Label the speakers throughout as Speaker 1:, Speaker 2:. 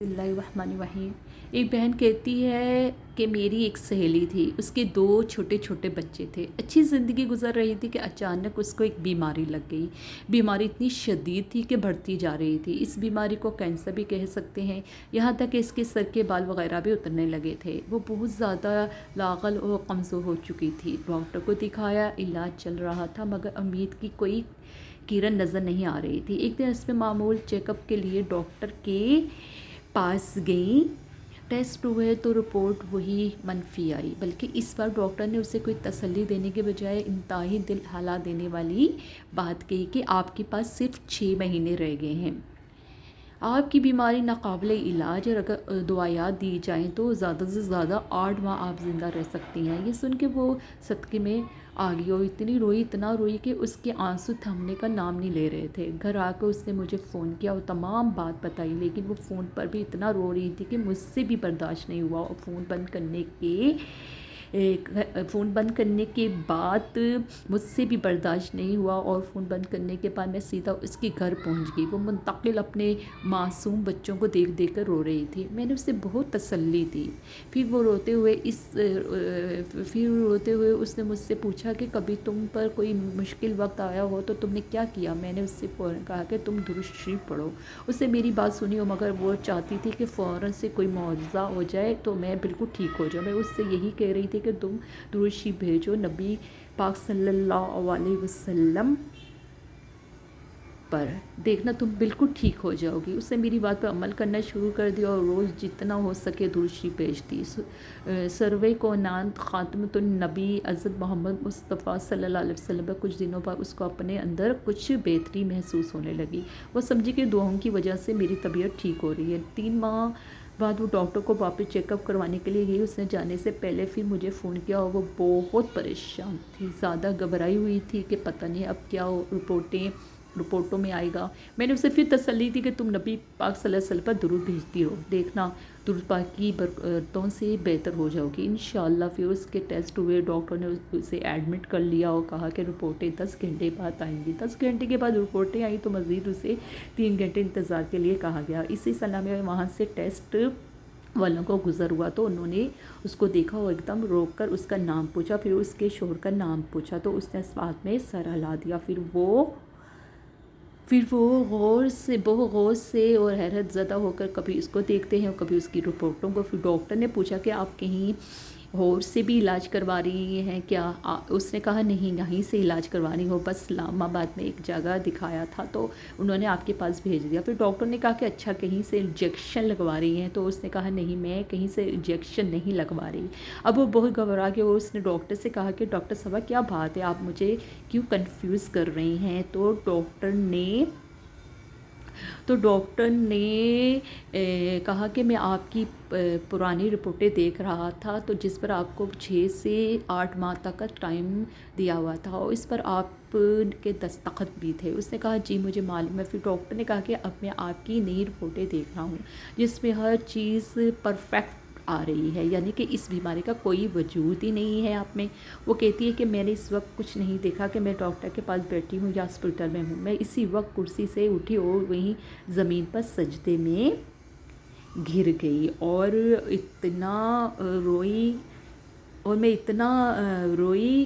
Speaker 1: बिस्मिल्लाहिर्रहमानिर्रहीम। एक बहन कहती है कि मेरी एक सहेली थी, उसके 2 छोटे छोटे बच्चे थे, अच्छी ज़िंदगी गुजर रही थी कि अचानक उसको एक बीमारी लग गई। बीमारी इतनी शदीद थी कि बढ़ती जा रही थी। इस बीमारी को कैंसर भी कह सकते हैं। यहाँ तक कि इसके सर के बाल वगैरह भी उतरने लगे थे। वो बहुत ज़्यादा लागल और कमज़ोर हो चुकी थी। डॉक्टर को दिखाया, इलाज चल रहा था, मगर उम्मीद की कोई किरण नज़र नहीं आ रही थी। एक दिन इसमें मामूल चेकअप के लिए डॉक्टर के पास गई। टेस्ट हुए तो रिपोर्ट वही मनफी आई, बल्कि इस बार डॉक्टर ने उसे कोई तसल्ली देने के बजाय इंतहाई दिल हिला देने वाली बात कही कि आपके पास सिर्फ 6 महीने रह गए हैं। आपकी बीमारी नाकाबिल इलाज और अगर दवाइयाँ दी जाएँ तो ज़्यादा से ज़्यादा 8 माह आप ज़िंदा रह सकती हैं। ये सुन के वो सदक़े में आ गई और इतना रोई कि उसके आंसू थमने का नाम नहीं ले रहे थे। घर आकर उसने मुझे फ़ोन किया और तमाम बात बताई, लेकिन वो फ़ोन पर भी इतना रो रही थी कि मुझसे भी बर्दाश्त नहीं हुआ। और फ़ोन बंद करने के बाद मुझसे भी बर्दाश्त नहीं हुआ और फ़ोन बंद करने के बाद मैं सीधा उसके घर पहुंच गई। वो मुंतकिल अपने मासूम बच्चों को देख देख कर रो रही थी। मैंने उसे बहुत तसल्ली दी। फिर रोते हुए उसने मुझसे पूछा कि कभी तुम पर कोई मुश्किल वक्त आया हो तो तुमने क्या किया। मैंने उससे फ़ौरन कहा कि तुम दुरूद शरीफ पढ़ो। उससे मेरी बात सुनी हो, मगर वो चाहती थी कि फ़ौरन से कोई मुआवज़ा हो जाए तो मैं बिल्कुल ठीक हो जाऊँ। मैं उससे यही कह रही थी कि तुम दुरूद शरीफ भेजो नबी पाक सल्लल्लाहु अलैहि वसल्लम पर, देखना तुम बिल्कुल ठीक हो जाओगी। उसने मेरी बात पर अमल करना शुरू कर दिया और रोज़ जितना हो सके दुरूद शरीफ भेजती। सर्वे को नान ख़ातमुन नबी हज़रत मोहम्मद मुस्तफ़ा सल्लल्लाहु अलैहि वसल्लम पर कुछ दिनों बाद उसको अपने अंदर कुछ बेहतरी महसूस होने लगी। वो समझी कि दुआओं की वजह से मेरी तबीयत ठीक हो रही है। 3 माह बाद वो डॉक्टर को वापस चेकअप करवाने के लिए गई। उसने जाने से पहले फिर मुझे फ़ोन किया और वो बहुत परेशान थी, ज़्यादा घबराई हुई थी कि पता नहीं अब क्या रिपोर्टों में आएगा। मैंने उसे फिर तसल्ली दी कि तुम नबी पाक सल्लल्लाहु अलैहि वसल्लम पर दुरूद भेजती रहो, देखना दुरूद पाक की बरकतों से बेहतर हो जाओगी इंशाअल्लाह। फिर उसके टेस्ट हुए, डॉक्टर ने उसे एडमिट कर लिया और कहा कि रिपोर्टें 10 घंटे बाद आएंगी। 10 घंटे के बाद रिपोर्टें आई तो मज़ीद उसे 3 घंटे इंतज़ार के लिए कहा गया। इसी सलाह में वहाँ से टेस्ट वालों को गुज़र हुआ तो उन्होंने उसको देखा और एकदम रोक कर उसका नाम पूछा, फिर उसके शोहर का नाम पूछा तो उसने इस बात में सर हिला दिया। फिर वो बहुत गौर से और हैरत ज़दा होकर कभी इसको देखते हैं और कभी उसकी रिपोर्टों को। फिर डॉक्टर ने पूछा कि आप कहीं और से भी इलाज करवा रही हैं क्या। उसने कहा नहीं, यहीं से इलाज करवानी हो, बस इस्लामाबाद में एक जगह दिखाया था तो उन्होंने आपके पास भेज दिया। फिर डॉक्टर ने कहा कि अच्छा कहीं से इंजेक्शन लगवा रही हैं, तो उसने कहा नहीं, मैं कहीं से इंजेक्शन नहीं लगवा रही। अब वो बहुत घबरा के वो उसने डॉक्टर से कहा कि डॉक्टर साहब क्या बात है, आप मुझे क्यों कंफ्यूज कर रही हैं। तो डॉक्टर ने कहा कि मैं आपकी पुरानी रिपोर्टें देख रहा था तो जिस पर आपको 6 से 8 माह तक का टाइम दिया हुआ था और इस पर आप के दस्तखत भी थे। उसने कहा जी मुझे मालूम है। फिर डॉक्टर ने कहा कि अब मैं आपकी नई रिपोर्टें देख रहा हूँ जिसमें हर चीज़ परफेक्ट आ रही है, यानी कि इस बीमारी का कोई वजूद ही नहीं है आप में। वो कहती है कि मैंने इस वक्त कुछ नहीं देखा कि मैं डॉक्टर के पास बैठी हूँ या हॉस्पिटल में हूँ। मैं इसी वक्त कुर्सी से उठी और वहीं ज़मीन पर सजदे में घिर गई और इतना रोई और मैं इतना रोई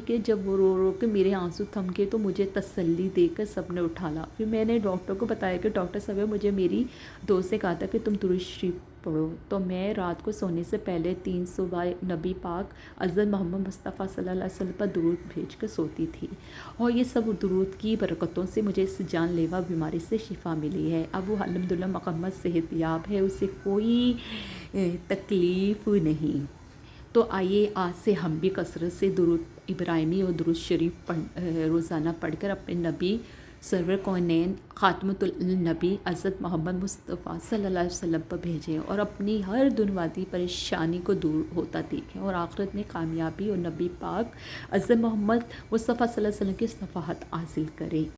Speaker 1: कि जब वो रो रो के मेरे आंसू थम के तो मुझे तसल्ली देकर सबने उठाला। फिर मैंने डॉक्टर को बताया कि डॉक्टर साहब मुझे मेरी दोस्त ने कहा था कि तुम दुरूद शरीफ पढ़ो, तो मैं रात को सोने से पहले 300 बार नबी पाक हज़रत मोहम्मद मुस्तफ़ा सल्लल्लाहु अलैहि वसल्लम पर दुरूद भेज कर सोती थी और ये सब दुरूद की बरकतों से मुझे इस जानलेवा बीमारी से शिफा मिली है। अब वो अल्हम्दुलिल्लाह मुकम्मल सेहतयाब है, उसे कोई तकलीफ़ नहीं। तो आइए आज से हम भी कसरत से दुरूद इब्राहिमी और दुरूद शरीफ रोज़ाना पढ़कर अपने नबी सरवर कौनैन ख़ातमुल नबी हज़रत मोहम्मद मुस्तफ़ा सल्लल्लाहु अलैहि वसल्लम पर भेजें और अपनी हर दुनवादी परेशानी को दूर होता देखें और आखिरत में कामयाबी और नबी पाक हज़रत मोहम्मद मुस्तफ़ा सल्लल्लाहु अलैहि वसल्लम की शफ़ाअत हासिल करें।